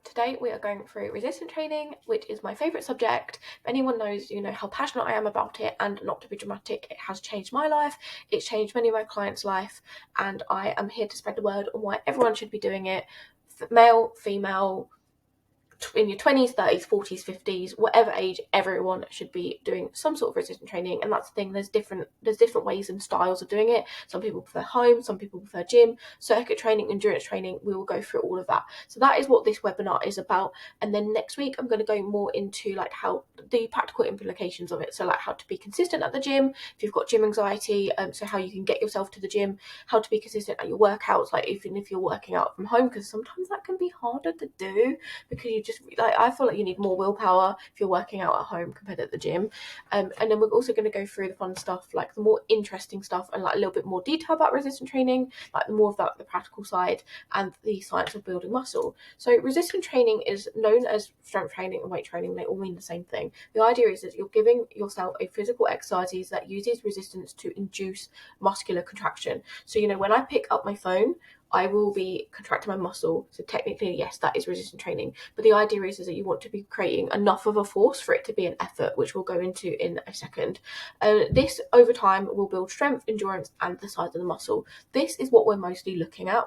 Today we are going through resistance training, which is my favourite subject. If anyone knows, how passionate I am about it, and not to be dramatic, it has changed my life, it's changed many of my clients' life, and I am here to spread the word on why everyone should be doing it. Male, female, in your 20s, 30s, 40s, 50s, whatever age, everyone should be doing some sort of resistance training. And that's the thing, there's different ways and styles of doing it. Some people prefer home, some people prefer gym, circuit training, endurance training. We will go through all of that. So that is what this webinar is about. And then next week I'm going to go more into like how the practical implications of it. So like how to be consistent at the gym if you've got gym anxiety, so how you can get yourself to the gym, how to be consistent at your workouts, like even if you're working out from home, because sometimes that can be harder to do because you just I feel like you need more willpower if you're working out at home compared to the gym. And then we're also going to go through the fun stuff, like the more interesting stuff, and like a little bit more detail about resistance training, like more of that the practical side and the science of building muscle. So resistance training is known as strength training and weight training. They all mean the same thing. The idea is that you're giving yourself a physical exercise that uses resistance to induce muscular contraction. So when I pick up my phone, I will be contracting my muscle. So technically, yes, that is resistance training. But the idea is that you want to be creating enough of a force for it to be an effort, which we'll go into in a second. This over time will build strength, endurance, and the size of the muscle. This is what we're mostly looking at.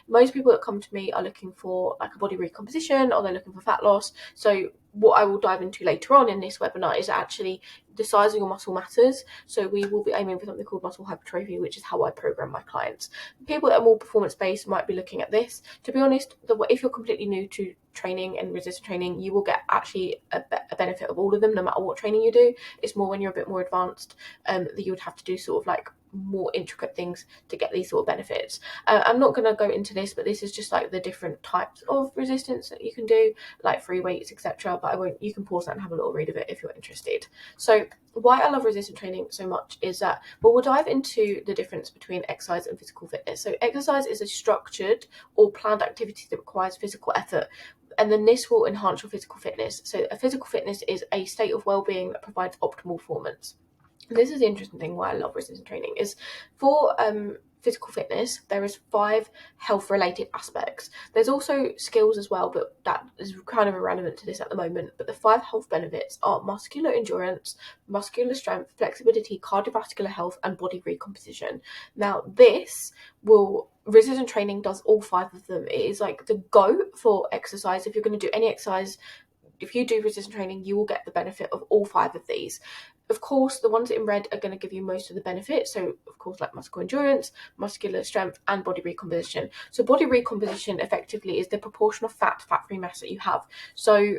Most people that come to me are looking for like a body recomposition, or they're looking for fat loss. So what I will dive into later on in this webinar is actually the size of your muscle matters. So we will be aiming for something called muscle hypertrophy, which is how I program my clients. People that are more performance-based might be looking at this. To be honest, if you're completely new to training and resistance training, you will get actually a benefit of all of them, no matter what training you do. It's more when you're a bit more advanced that you would have to do sort of like more intricate things to get these sort of benefits. I'm not going to go into this, but this is just like the different types of resistance that you can do, like free weights, etc. But you can pause that and have a little read of it if you're interested. So why I love resistance training so much is that, well, we'll dive into the difference between exercise and physical fitness. So exercise is a structured or planned activity that requires physical effort, and then this will enhance your physical fitness. So a physical fitness is a state of well-being that provides optimal performance. This is the interesting thing why I love resistance training is for physical fitness, there is 5 health related aspects. There's also skills as well, but that is kind of irrelevant to this at the moment. But the 5 health benefits are muscular endurance, muscular strength, flexibility, cardiovascular health, and body recomposition. Now resistance training does all 5 of them. It is like the go for exercise. If you're going to do any exercise, if you do resistance training, you will get the benefit of all 5 of these. Of course, the ones in red are going to give you most of the benefits. So, of course, like muscle endurance, muscular strength, and body recomposition. So, body recomposition effectively is the proportion of fat-free mass that you have. So,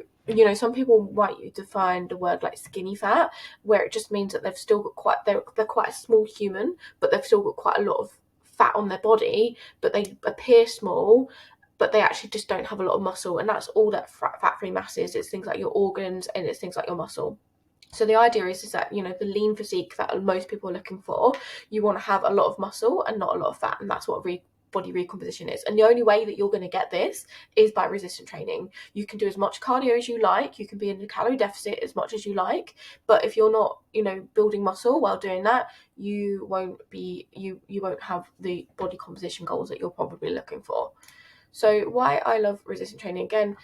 some people might define the word like skinny fat, where it just means that they've still got they're quite a small human, but they've still got quite a lot of fat on their body, but they appear small, but they actually just don't have a lot of muscle. And that's all that fat-free mass is. It's things like your organs and it's things like your muscle. So the idea is that, the lean physique that most people are looking for, you want to have a lot of muscle and not a lot of fat. And that's what body recomposition is. And the only way that you're going to get this is by resistance training. You can do as much cardio as you like. You can be in a calorie deficit as much as you like. But if you're not, building muscle while doing that, you won't have the body composition goals that you're probably looking for. So why I love resistance training, again,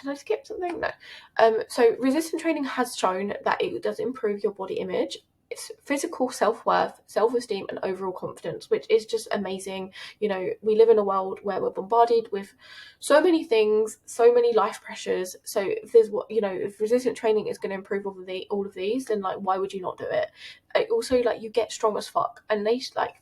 did I skip something? No. So resistance training has shown that it does improve your body image. It's physical self-worth, self-esteem, and overall confidence, which is just amazing. We live in a world where we're bombarded with so many things, so many life pressures. So if resistance training is going to improve all of these, then like why would you not do it? It also, like, you get strong as fuck, and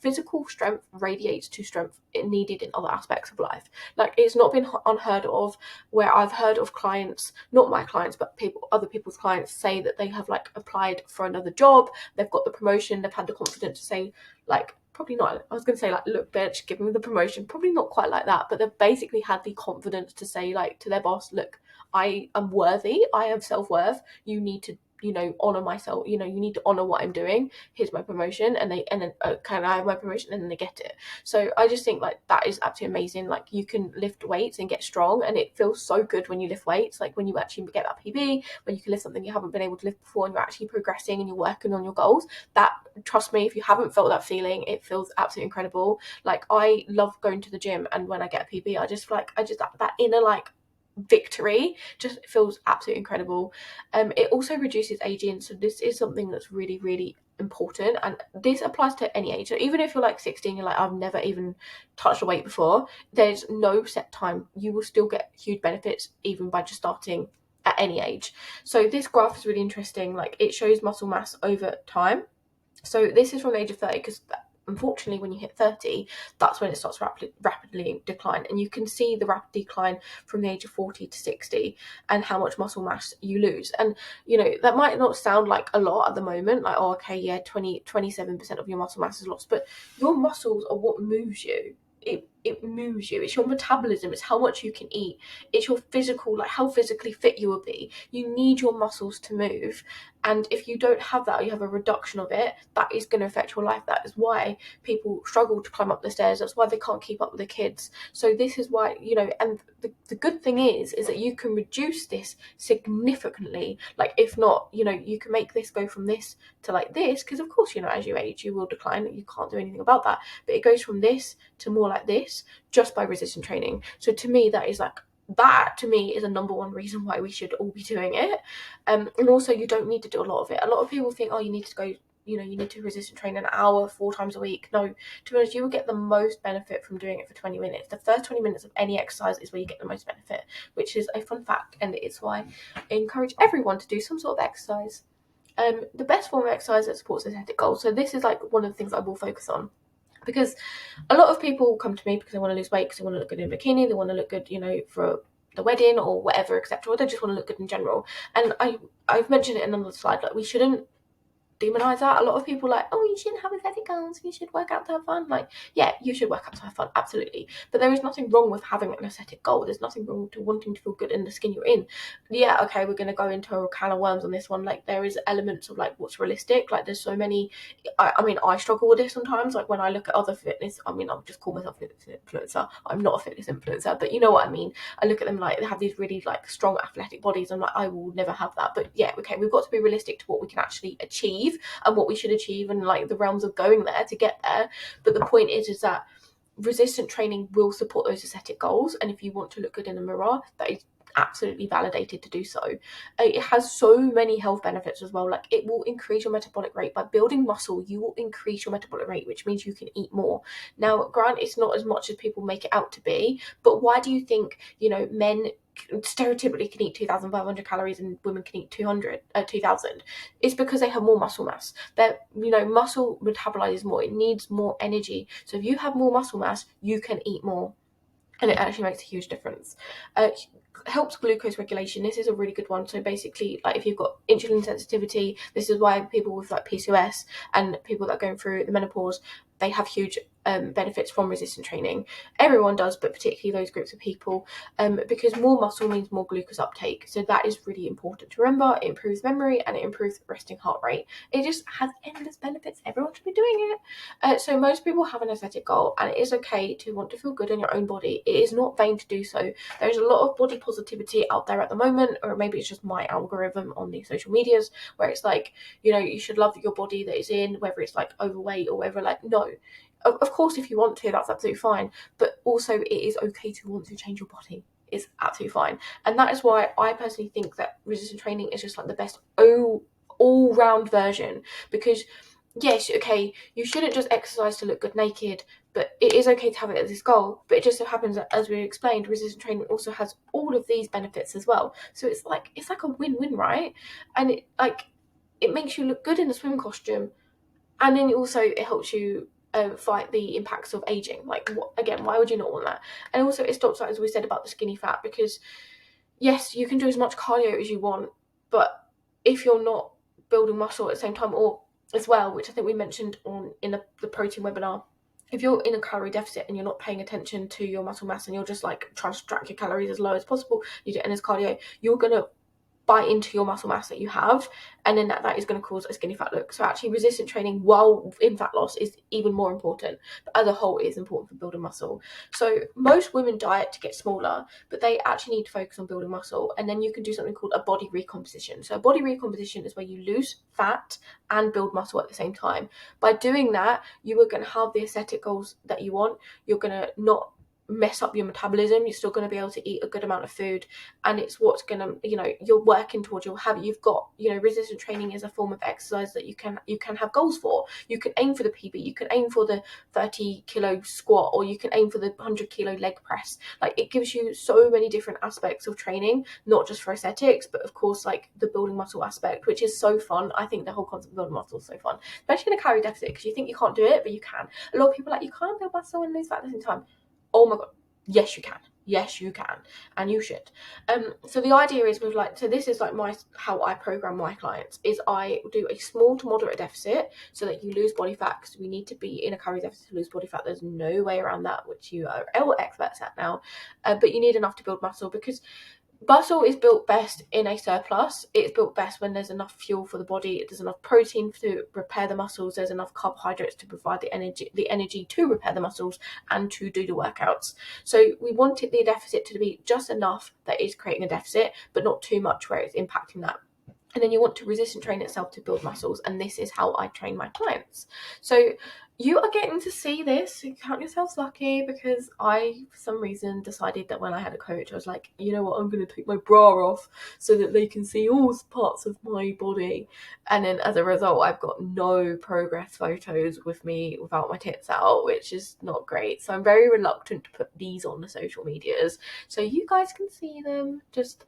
physical strength radiates to strength needed in other aspects of life. Like, it's not been unheard of where I've heard of clients, not my clients, but other people's clients, say that they have like applied for another job, they've got the promotion, they've had the confidence to say, like, probably not, I was going to say like, look bitch, give me the promotion, probably not quite like that, but they've basically had the confidence to say like to their boss, look, I am worthy, I have self-worth, you need to honor myself, you need to honor what I'm doing, here's my promotion, and then can I have my promotion, and then they get it. So I just think like that is absolutely amazing. Like, you can lift weights and get strong, and it feels so good when you lift weights, like when you actually get that PB, when you can lift something you haven't been able to lift before, and you're actually progressing and you're working on your goals. That, trust me, if you haven't felt that feeling, it feels absolutely incredible. Like, I love going to the gym, and when I get a PB, I just that inner like victory just feels absolutely incredible. It also reduces aging, so this is something that's really, really important, and this applies to any age. So even if you're like 16, you're like, I've never even touched a weight before, there's no set time. You will still get huge benefits even by just starting at any age. So this graph is really interesting. Like, it shows muscle mass over time. So this is from the age of 30, because unfortunately when you hit 30, that's when it starts rapidly decline, and you can see the rapid decline from the age of 40 to 60 and how much muscle mass you lose. And that might not sound like a lot at the moment, like, oh, okay, yeah, 27% of your muscle mass is lost, but your muscles are what moves you. It moves you. It's your metabolism. It's how much you can eat. It's your physical, like how physically fit you will be. You need your muscles to move, and if you don't have that, or you have a reduction of it, that is going to affect your life. That is why people struggle to climb up the stairs. That's why they can't keep up with the kids. So this is why, and the good thing is that you can reduce this significantly. Like, if not, you can make this go from this to like this, because of course, as you age, you will decline. You can't do anything about that. But it goes from this to more like this just by resistance training. So to me, that to me is a number one reason why we should all be doing it. And also, you don't need to do a lot of it. A lot of people think, oh, you need to go, you need to resistance train an hour 4 times a week. No, to be honest, you will get the most benefit from doing it for 20 minutes. The first 20 minutes of any exercise is where you get the most benefit, which is a fun fact, and it's why I encourage everyone to do some sort of exercise. The best form of exercise that supports aesthetic goals. So this is like one of the things I will focus on, because a lot of people come to me because they want to lose weight, because they want to look good in a bikini, they want to look good, for the wedding or whatever, etc., or they just want to look good in general. And I've mentioned it in another slide, like, we shouldn't demonize that. A lot of people are like, oh, you shouldn't have aesthetic goals, you should work out to have fun. Like, yeah, you should work out to have fun, absolutely, but there is nothing wrong with having an aesthetic goal. There's nothing wrong to wanting to feel good in the skin you're in. Yeah, okay, we're going to go into a can of worms on this one. Like, there is elements of like what's realistic. Like, there's so many, I mean, I struggle with this sometimes. Like, when I look at other fitness, I mean, I'll just call myself a fitness influencer. I'm not a fitness influencer, but you know what I mean. I look at them, like, they have these really like strong athletic bodies. I'm like, I will never have that. But yeah, okay, we've got to be realistic to what we can actually achieve and what we should achieve, and like the realms of going there to get there. But the point is that resistant training will support those aesthetic goals, and if you want to look good in a mirror, that is absolutely validated to do so. It has so many health benefits as well. Like, it will increase your metabolic rate. By building muscle, you will increase your metabolic rate, which means you can eat more. Now, grant it's not as much as people make it out to be, but why do you think men stereotypically can eat 2,500 calories and women can eat 2,000? It's because they have more muscle mass. That muscle metabolizes more. It needs more energy. So if you have more muscle mass, you can eat more, and it actually makes a huge difference. Helps glucose regulation. This is a really good one. So basically, like, if you've got insulin sensitivity, this is why people with like PCOS and people that are going through the menopause, they have huge benefits from resistant training. Everyone does, but particularly those groups of people, because more muscle means more glucose uptake. So that is really important to remember. It improves memory and it improves resting heart rate. It just has endless benefits. Everyone should be doing it. So most people have an aesthetic goal, and it is okay to want to feel good in your own body. It is not vain to do so. There's a lot of body positivity out there at the moment, or maybe it's just my algorithm on the social medias, where it's like, you should love your body that is in, whether it's like overweight or whether, like, no. Of course, if you want to, that's absolutely fine. But also, it is okay to want to change your body. It's absolutely fine. And that is why I personally think that resistance training is just like the best all-round version. Because yes, okay, you shouldn't just exercise to look good naked, but it is okay to have it as this goal. But it just so happens that, as we explained, resistance training also has all of these benefits as well. So it's like a win-win, right? And it makes you look good in a swim costume, and then also it helps you fight the impacts of aging. Like, again, why would you not want that? And also, it stops that, as we said, about the skinny fat, because yes, you can do as much cardio as you want, but if you're not building muscle at the same time, or as well, which I think we mentioned in the protein webinar, if you're in a calorie deficit and you're not paying attention to your muscle mass, and you're just like trying to track your calories as low as possible, you do it in as cardio, you're gonna bite into your muscle mass that you have, and then that is going to cause a skinny fat look. So actually, resistant training while in fat loss is even more important, but as a whole, it is important for building muscle. So most women diet to get smaller, but they actually need to focus on building muscle, and then you can do something called a body recomposition. So a body recomposition is where you lose fat and build muscle at the same time. By doing that, you are going to have the aesthetic goals that you want. You're going to not mess up your metabolism. You're still going to be able to eat a good amount of food, and it's what's going to, you're working towards your habit. You've got, resistance training is a form of exercise that you can have goals for. You can aim for the PB, you can aim for the 30 kilo squat, or you can aim for the 100 kilo leg press. Like, it gives you so many different aspects of training, not just for aesthetics, but of course, like, the building muscle aspect, which is so fun. I think the whole concept of building muscle is so fun, especially in a calorie deficit, because you think you can't do it, but you can. A lot of people are like, you can't build muscle and lose fat at the same time. Oh my god, yes you can. Yes you can, and you should. So the idea is with so this is like how I program my clients, is I do a small to moderate deficit so that you lose body fat, because we need to be in a calorie deficit to lose body fat. There's no way around that, which you are experts at now. But you need enough to build muscle, because muscle is built best in a surplus. It's built best when there's enough fuel for the body, there's enough protein to repair the muscles, there's enough carbohydrates to provide the energy to repair the muscles and to do the workouts. So we want the deficit to be just enough that is creating a deficit, but not too much where it's impacting that. And then you want to resistant train itself to build muscles, and this is how I train my clients. So you are getting to see this. You count yourselves lucky, because I, for some reason, decided that when I had a coach, I was like, you know what, I'm going to take my bra off so that they can see all parts of my body. And then as a result, I've got no progress photos with me without my tits out, which is not great. So I'm very reluctant to put these on the social medias so you guys can see them. Just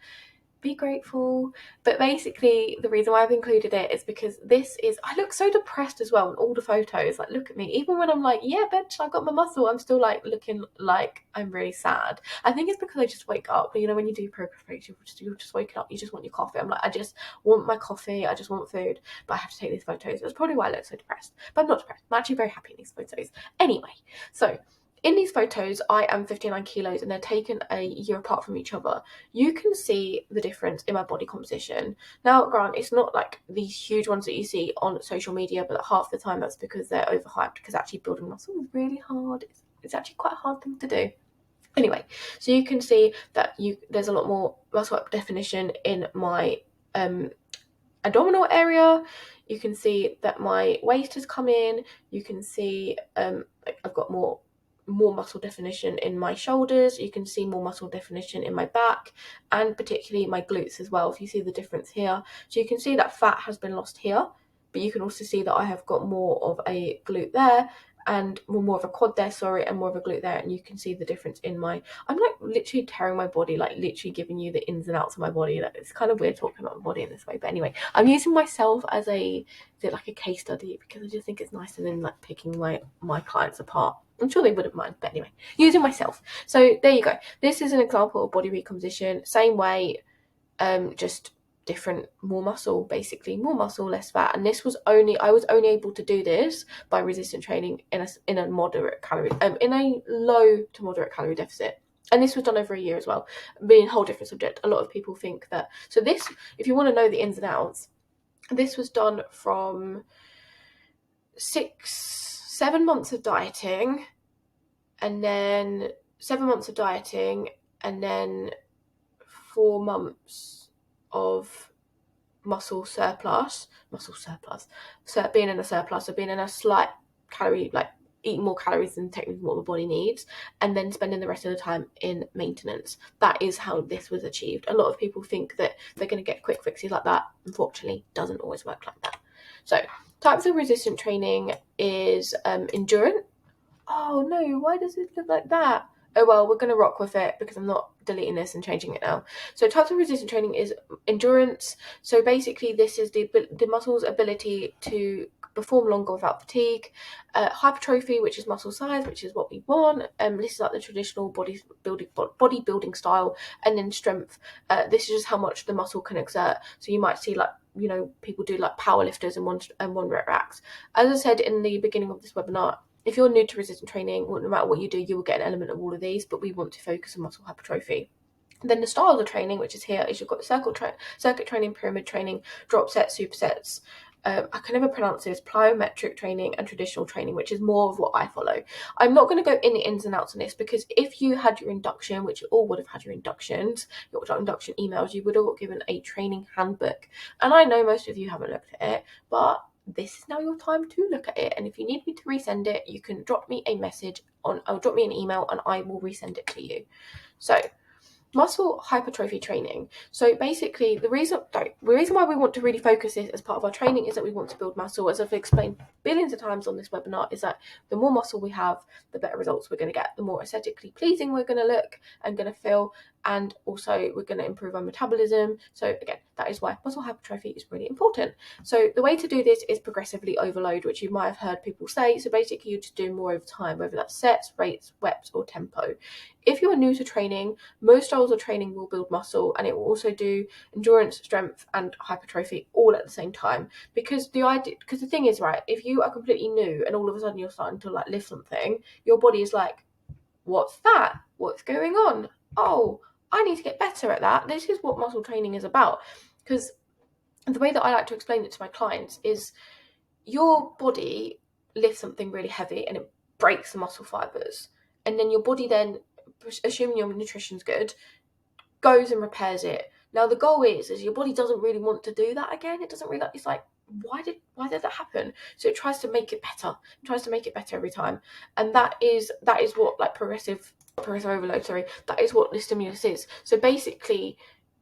be grateful. But basically, the reason why I've included it is because I look so depressed as well in all the photos. Like, look at me. Even when I'm like, yeah, bitch, I've got my muscle, I'm still like looking like I'm really sad. I think it's because I just wake up. When you do progress photos, you're just waking up, you just want your coffee. I'm like, I just want my coffee, I just want food, but I have to take these photos. That's probably why I look so depressed. But I'm not depressed. I'm actually very happy in these photos. Anyway, so in these photos, I am 59 kilos and they're taken a year apart from each other. You can see the difference in my body composition. Now, grant, it's not like these huge ones that you see on social media, but half the time that's because they're overhyped, because actually building muscle is really hard. It's actually quite a hard thing to do. Anyway, so you can see that there's a lot more muscle definition in my abdominal area. You can see that my waist has come in. You can see I've got more muscle definition in my shoulders. You can see more muscle definition in my back, and particularly my glutes as well, if you see the difference here. So you can see that fat has been lost here, but you can also see that I have got more of a glute there, and more of a quad there, and more of a glute there, and you can see the difference in I'm like literally tearing my body, like literally giving you the ins and outs of my body. Like, it's kind of weird talking about my body in this way, but anyway, I'm using myself as a case study, because I just think it's nicer than like picking my clients apart. I'm sure they wouldn't mind, but anyway, using myself. So there you go. This is an example of body recomposition. Same way, just different, more muscle, basically more muscle, less fat. And I was only able to do this by resistant training in a moderate calorie, in a low to moderate calorie deficit. And this was done over a year as well. Being a whole different subject. A lot of people think that. So this, if you want to know the ins and outs, this was done from 7 months of dieting, and then 7 months of dieting, and then 4 months of muscle surplus, so being in a surplus, of being in a slight calorie, like eating more calories than technically what my body needs, and then spending the rest of the time in maintenance. That is how this was achieved. A lot of people think that they're going to get quick fixes like that. Unfortunately, doesn't always work like that. So types of resistant training is endurance. Oh no, why does it look like that? Oh well, we're going to rock with it, because I'm not deleting this and changing it now. So types of resistant training is endurance. So basically this is the muscle's ability to perform longer without fatigue. Hypertrophy, which is muscle size, which is what we want. This is like the traditional bodybuilding style. And then strength. This is just how much the muscle can exert. So you might see people do like power lifters and one rep racks. As I said in the beginning of this webinar, if you're new to resistant training, no matter what you do, you will get an element of all of these, but we want to focus on muscle hypertrophy. Then the styles of training, which is here, is you've got circuit training, pyramid training, drop sets, supersets. I can never pronounce this, plyometric training and traditional training, which is more of what I follow. I'm not going to go in the ins and outs on this, because if you had your induction, which you all would have had your inductions, your induction emails, you would have got given a training handbook. And I know most of you haven't looked at it, but this is now your time to look at it. And if you need me to resend it, you can drop me a message or drop me an email and I will resend it to you. So muscle hypertrophy training. So basically the reason why we want to really focus this as part of our training is that we want to build muscle. As I've explained billions of times on this webinar, is that the more muscle we have, the better results we're going to get, the more aesthetically pleasing we're going to look and going to feel, and also we're going to improve our metabolism. So again, that is why muscle hypertrophy is really important. So the way to do this is progressively overload, which you might have heard people say. So basically you're just doing more over time, whether that's sets, rates, reps, or tempo. If you are new to training, most styles of training will build muscle, and it will also do endurance, strength, and hypertrophy all at the same time. Because the thing is, right, if you are completely new and all of a sudden you're starting to like lift something, your body is like, what's that? What's going on? Oh, I need to get better at that. This is what muscle training is about. Because the way that I like to explain it to my clients is your body lifts something really heavy and it breaks the muscle fibers. And then your body then, assuming your nutrition's good, goes and repairs it. Now the goal is your body doesn't really want to do that again. It doesn't really, it's like, why did that happen? So it tries to make it better. It tries to make it better every time. And that is what like progressive overload, that is what the stimulus is. So basically,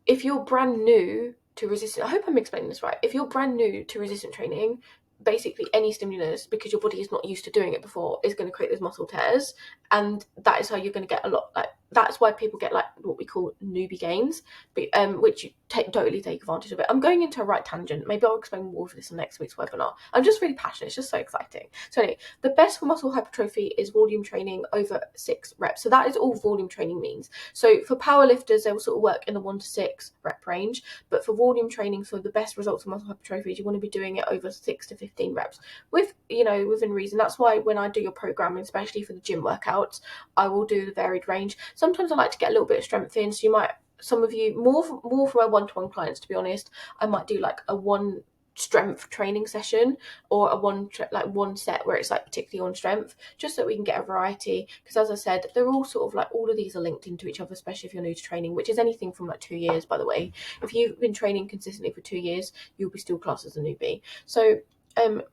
if you're brand new to resistance, I hope I'm explaining this right. If you're brand new to resistance training, basically any stimulus, because your body is not used to doing it before, is going to create those muscle tears, and that is how you're going to get a lot, like that's why people get like what we call newbie gains, which you totally take advantage of it. I'm going into a right tangent. Maybe I'll explain more of this in next week's webinar. I'm just really passionate. It's just so exciting. So anyway, the best for muscle hypertrophy is volume training over 6 reps. So that is all volume training means. So for power lifters, they will sort of work in the 1 to 6 rep range. But for volume training, so the best results for muscle hypertrophy, you want to be doing it over 6 to 15 reps within reason. That's why when I do your programming, especially for the gym workouts, I will do the varied range. Sometimes I like to get a little bit of strength in. So some of you, more for my one-to-one clients, to be honest, I might do like a one strength training session or a one set where it's like particularly on strength, just so we can get a variety. Because as I said, they're all sort of like, all of these are linked into each other, especially if you're new to training, which is anything from like 2 years, by the way. If you've been training consistently for 2 years, you'll be still classed as a newbie. So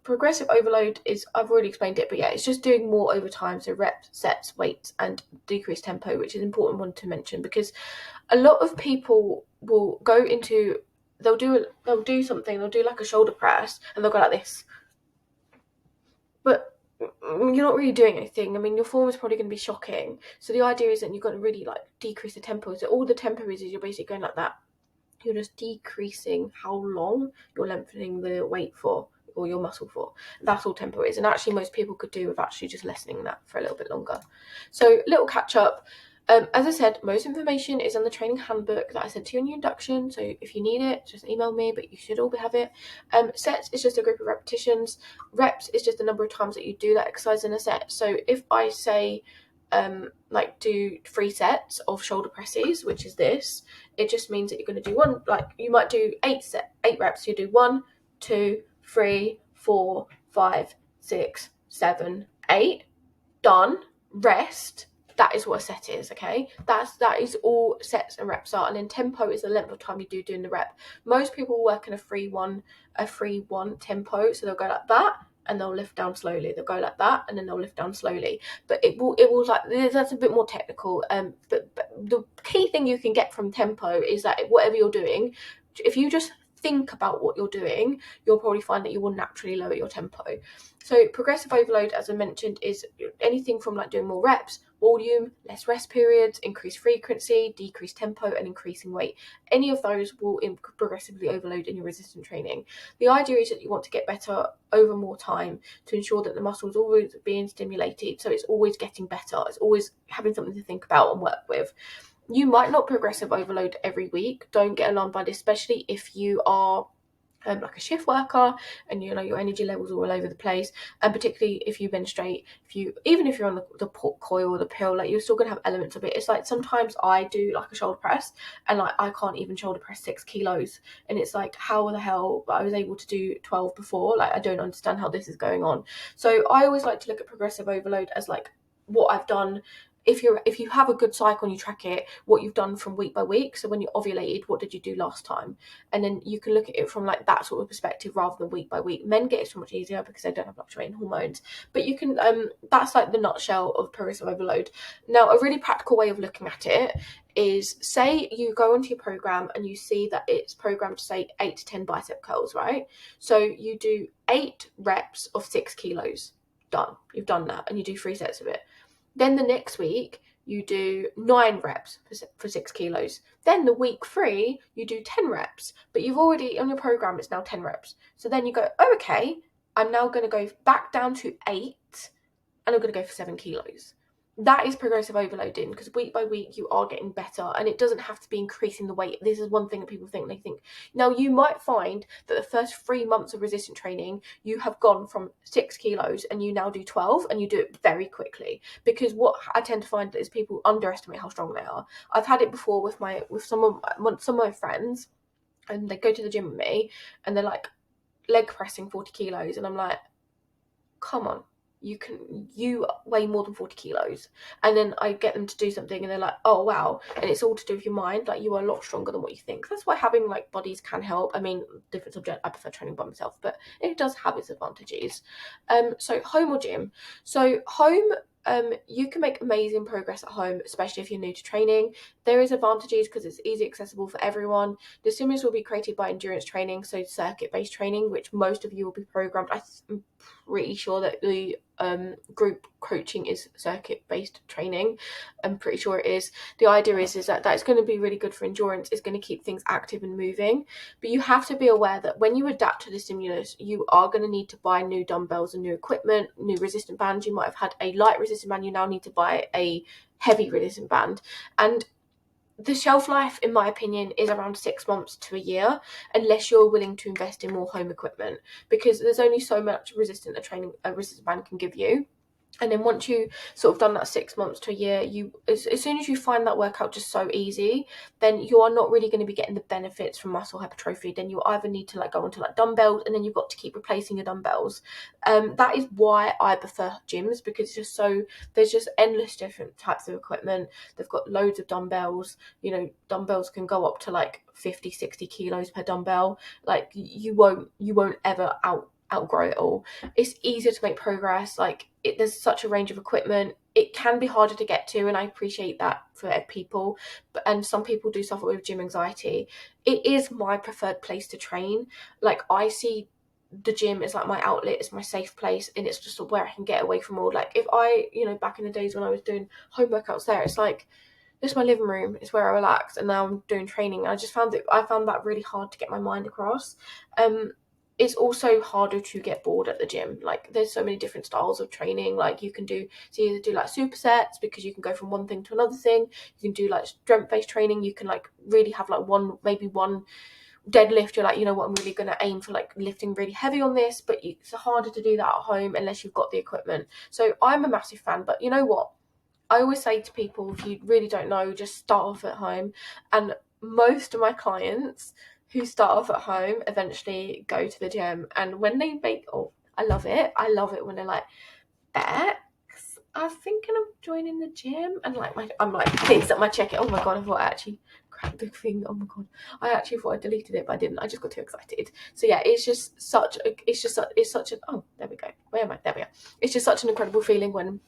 progressive overload is, I've already explained it, but yeah, it's just doing more over time. So reps, sets, weights, and decreased tempo, which is an important one to mention, because a lot of people will go into, they'll do something, they'll do like a shoulder press and they'll go like this, but you're not really doing anything. I mean, your form is probably going to be shocking. So the idea is that you've got to really like decrease the tempo. So all the tempo is you're basically going like that. You're just decreasing how long you're lengthening the weight for, or your muscle for. That's all tempo is. And actually most people could do with actually just lessening that for a little bit longer. So little catch up. As I said, most information is on the training handbook that I sent to you in your induction. So if you need it, just email me, but you should all have it. Sets is just a group of repetitions. Reps is just the number of times that you do that exercise in a set. So if I say like do 3 sets of shoulder presses, which is this, it just means that you're going to do one, like you might do 8 reps. You do 1, 2, 3, 4, 5, 6, 7, 8, done, rest. That is what a set is, okay? That is all sets and reps are. And then tempo is the length of time you do doing the rep. Most people work in a 3-1 tempo, so they'll go like that and they'll lift down slowly. They'll go like that and then they'll lift down slowly. But it will like, that's a bit more technical. But the key thing you can get from tempo is that whatever you're doing, if you just think about what you're doing, you'll probably find that you will naturally lower your tempo. So progressive overload, as I mentioned, is anything from like doing more reps, volume, less rest periods, increased frequency, decreased tempo, and increasing weight. Any of those will progressively overload in your resistance training. The idea is that you want to get better over more time to ensure that the muscle is always being stimulated, so it's always getting better. It's always having something to think about and work with. You might not progressive overload every week. Don't get alarmed by this, especially if you are like a shift worker and your energy levels are all over the place, and particularly if you menstruate, even if you're on the coil or the pill, like you're still gonna have elements of it. It's like sometimes I do like a shoulder press and like I can't even shoulder press 6 kilos, and it's like, how the hell I was able to do 12 before? Like, I don't understand how this is going on. So I always like to look at progressive overload as like what I've done if you have a good cycle and you track it, what you've done from week by week. So when you ovulated, what did you do last time? And then you can look at it from like that sort of perspective rather than week by week. Men get it so much easier because they don't have fluctuating hormones. But you can that's like the nutshell of progressive overload. Now, a really practical way of looking at it is, say you go onto your program and you see that it's programmed to say 8 to 10 bicep curls, right? So you do 8 reps of 6 kilos. Done. You've done that, and you do 3 sets of it. Then the next week, you do 9 reps for 6 kilos. Then the week 3, you do 10 reps. But you've already, on your program, it's now 10 reps. So then you go, oh, okay, I'm now going to go back down to 8, and I'm going to go for 7 kilos. That is progressive overloading, because week by week you are getting better, and it doesn't have to be increasing the weight. This is one thing that people think. They think, now you might find that the first 3 months of resistant training, you have gone from 6 kilos and you now do 12, and you do it very quickly. Because what I tend to find is people underestimate how strong they are. I've had it before with some of my friends, and they go to the gym with me and they're like leg pressing 40 kilos, and I'm like, come on, you weigh more than 40 kilos. And then I get them to do something and they're like, oh wow. And it's all to do with your mind. Like, you are a lot stronger than what you think. That's why having like bodies can help. I mean, different subject, I prefer training by myself, but it does have its advantages. So home or gym. So home, you can make amazing progress at home, especially if you're new to training. There is advantages because it's easy accessible for everyone. The simulators will be created by endurance training, so circuit-based training, which most of you will be programmed. I'm pretty sure that the group coaching is circuit-based training. I'm pretty sure it is. The idea is that it's going to be really good for endurance. It's going to keep things active and moving. But you have to be aware that when you adapt to the stimulus, you are going to need to buy new dumbbells and new equipment, new resistant bands. You might have had a light resistant band, you now need to buy a heavy resistant band. And the shelf life, in my opinion, is around 6 months to a year, unless you're willing to invest in more home equipment, because there's only so much resistant a resistant band can give you. And then once you sort of done that 6 months to a year, as soon as you find that workout just so easy, then you are not really going to be getting the benefits from muscle hypertrophy. Then you either need to like go onto like dumbbells, and then you've got to keep replacing your dumbbells. That is why I prefer gyms, because there's just endless different types of equipment. They've got loads of dumbbells. You know, dumbbells can go up to like 50, 60 kilos per dumbbell. Like, you won't ever outgrow it all. It's easier to make progress. There's such a range of equipment. It can be harder to get to, and I appreciate that for people, and some people do suffer with gym anxiety. It is my preferred place to train. Like, I see the gym is like my outlet, it's my safe place, and it's just where I can get away from all, like, if I, back in the days when I was doing home workouts there, it's like, this is my living room, it's where I relax, and now I'm doing training. I found that really hard to get my mind across. It's also harder to get bored at the gym. Like, there's so many different styles of training. Like, you either do like supersets, because you can go from one thing to another thing. You can do like strength-based training. You can like really have like one deadlift. You're like, you know what, I'm really going to aim for like lifting really heavy on this, but it's harder to do that at home unless you've got the equipment. So I'm a massive fan, but you know what? I always say to people, if you really don't know, just start off at home. And most of my clients who start off at home eventually go to the gym. And when they I love it. I love it when they're like, Bex, I'm thinking of joining the gym. And like, I'm like, please, let me check it. Oh my God, I thought I actually cracked the thing. Oh my God. I actually thought I deleted it, but I didn't. I just got too excited. So yeah, it's such an, oh, there we go. Where am I? There we are. It's just such an incredible feeling when,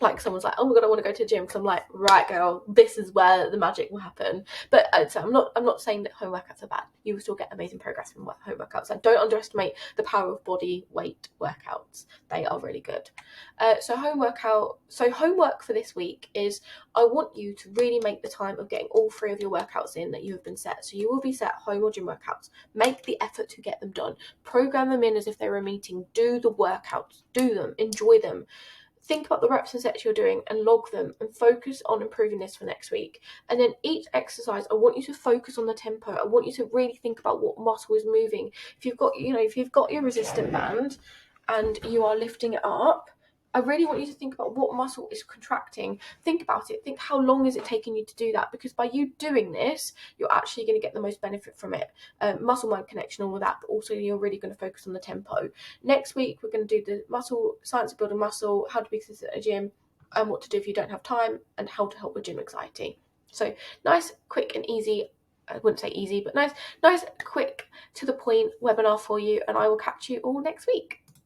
like, someone's like, oh my God, I want to go to the gym, because I'm like, right, girl, this is where the magic will happen. But so I'm not saying that home workouts are bad. You will still get amazing progress from home workouts. Like, don't underestimate the power of body weight workouts. They are really good. So homework for this week is, I want you to really make the time of getting all 3 of your workouts in that you have been set. So you will be set home or gym workouts. Make the effort to get them done. Program them in as if they were a meeting. Do the workouts. Do them. Enjoy them. Think about the reps and sets you're doing and log them, and focus on improving this for next week. And then each exercise, I want you to focus on the tempo. I want you to really think about what muscle is moving. If you've got your resistant band and you are lifting it up, I really want you to think about what muscle is contracting. Think about it. Think, how long is it taking you to do that? Because by you doing this, you're actually going to get the most benefit from it. Muscle mind connection, all of that, but also you're really going to focus on the tempo. Next week, we're going to do the muscle science of building muscle, how to be consistent at a gym. and what to do if you don't have time, and how to help with gym anxiety. So nice, quick and easy, I wouldn't say easy, but nice, quick, to the point webinar for you, and I will catch you all next week.